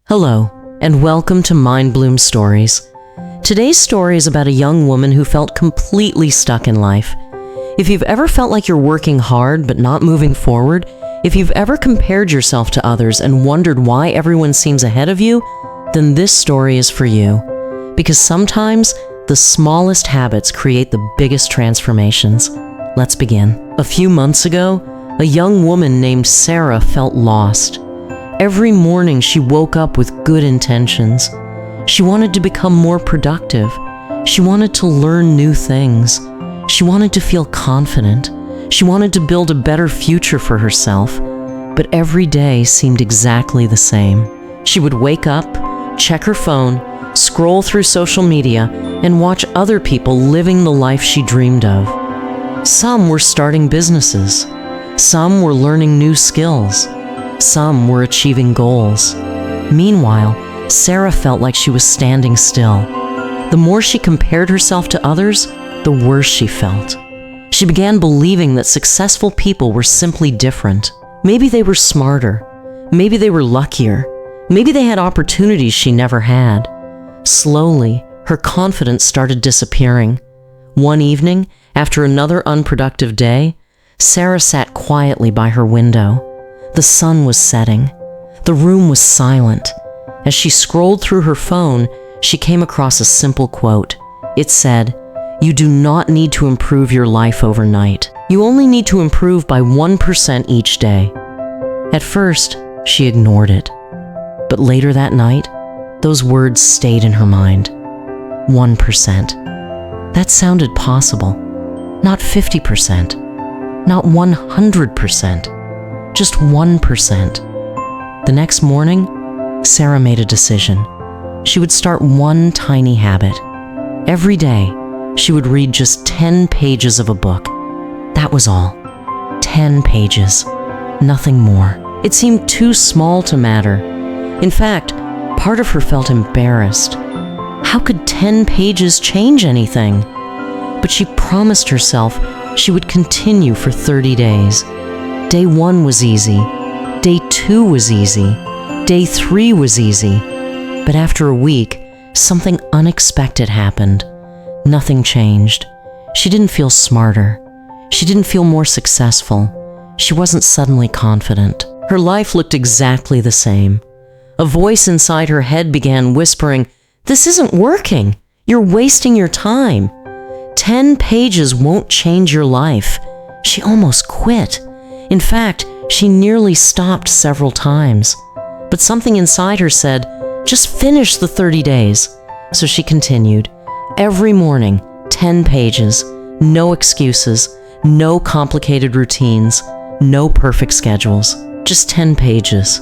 Hello, and welcome to MindBloom Stories. Today's story is about a young woman who felt completely stuck in life. If you've ever felt like you're working hard but not moving forward, if you've ever compared yourself to others and wondered why everyone seems ahead of you, then this story is for you. Because sometimes the smallest habits create the biggest transformations. Let's begin. A few months ago, a young woman named Sarah felt lost. Every morning she woke up with good intentions. She wanted to become more productive. She wanted to learn new things. She wanted to feel confident. She wanted to build a better future for herself. But every day seemed exactly the same. She would wake up, check her phone, scroll through social media, and watch other people living the life she dreamed of. Some were starting businesses. Some were learning new skills. Some were achieving goals. Meanwhile, Sarah felt like she was standing still. The more she compared herself to others, the worse she felt. She began believing that successful people were simply different. Maybe they were smarter. Maybe they were luckier. Maybe they had opportunities she never had. Slowly, her confidence started disappearing. One evening, after another unproductive day, Sarah sat quietly by her window. The sun was setting. The room was silent. As she scrolled through her phone, she came across a simple quote. It said, "You do not need to improve your life overnight. You only need to improve by 1% each day." At first, she ignored it. But later that night, those words stayed in her mind. 1%. That sounded possible. Not 50%. Not 100%. Just 1%. The next morning, Sarah made a decision. She would start one tiny habit. Every day, she would read just 10 pages of a book. That was all. 10 pages. Nothing more. It seemed too small to matter. In fact, part of her felt embarrassed. How could 10 pages change anything? But she promised herself she would continue for 30 days. Day 1 was easy. Day 2 was easy. Day 3 was easy. But after a week, something unexpected happened. Nothing changed. She didn't feel smarter. She didn't feel more successful. She wasn't suddenly confident. Her life looked exactly the same. A voice inside her head began whispering, "This isn't working. You're wasting your time. 10 pages won't change your life." She almost quit. In fact, she nearly stopped several times. But something inside her said, "Just finish the 30 days." So she continued. Every morning, 10 pages, no excuses, no complicated routines, no perfect schedules, just 10 pages.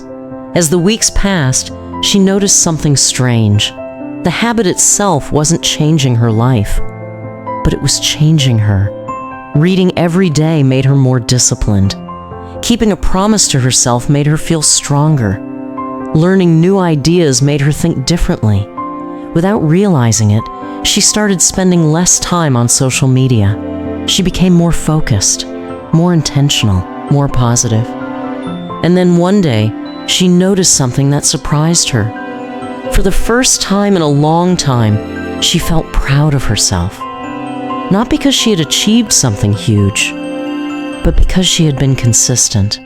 As the weeks passed, she noticed something strange. The habit itself wasn't changing her life, but it was changing her. Reading every day made her more disciplined. Keeping a promise to herself made her feel stronger. Learning new ideas made her think differently. Without realizing it, she started spending less time on social media. She became more focused, more intentional, more positive. And then one day, she noticed something that surprised her. For the first time in a long time, she felt proud of herself. Not because she had achieved something huge, but because she had been consistent.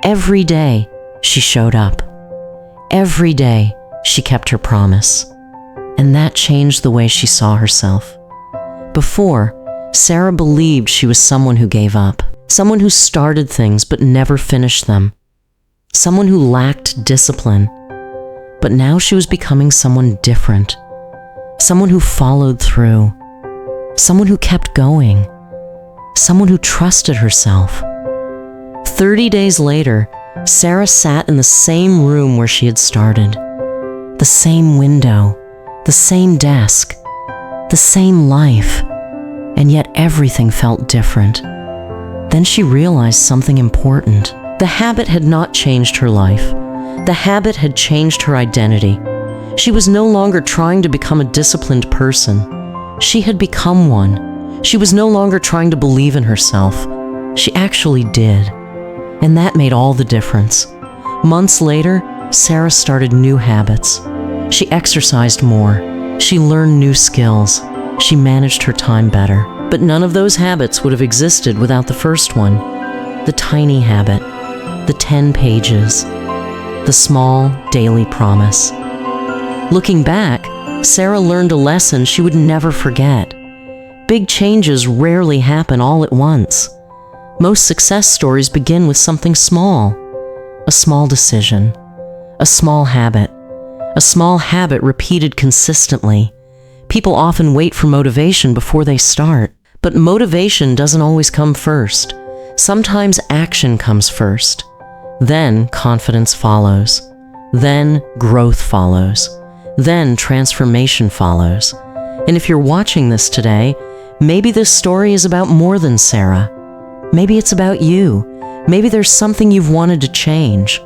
Every day, she showed up. Every day, she kept her promise. And that changed the way she saw herself. Before, Sarah believed she was someone who gave up, someone who started things but never finished them, someone who lacked discipline. But now she was becoming someone different, someone who followed through, someone who kept going, someone who trusted herself. 30 days later, Sarah sat in the same room where she had started. The same window, the same desk, the same life, and yet everything felt different. Then she realized something important. The habit had not changed her life. The habit had changed her identity. She was no longer trying to become a disciplined person. She had become one. She was no longer trying to believe in herself. She actually did. And that made all the difference. Months later, Sarah started new habits. She exercised more. She learned new skills. She managed her time better. But none of those habits would have existed without the first one. The tiny habit, the 10 pages, the small daily promise. Looking back, Sarah learned a lesson she would never forget. Big changes rarely happen all at once. Most success stories begin with something small. A small decision, a small habit repeated consistently. People often wait for motivation before they start. But motivation doesn't always come first. Sometimes action comes first. Then confidence follows. Then growth follows. Then transformation follows. And if you're watching this today, maybe this story is about more than Sarah. Maybe it's about you. Maybe there's something you've wanted to change,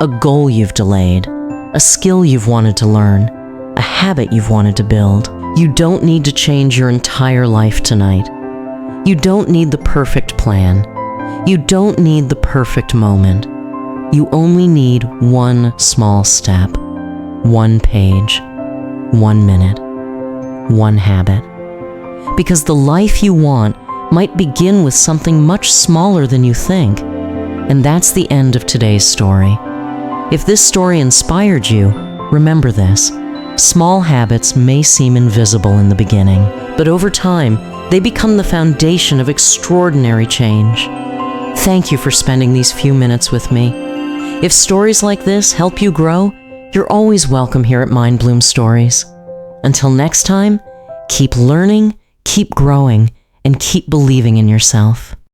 a goal you've delayed, a skill you've wanted to learn, a habit you've wanted to build. You don't need to change your entire life tonight. You don't need the perfect plan. You don't need the perfect moment. You only need one small step, one page, 1 minute, one habit. Because the life you want might begin with something much smaller than you think. And that's the end of today's story. If this story inspired you, remember this. Small habits may seem invisible in the beginning, but over time, they become the foundation of extraordinary change. Thank you for spending these few minutes with me. If stories like this help you grow, you're always welcome here at MindBloom Stories. Until next time, keep learning, keep growing, and keep believing in yourself.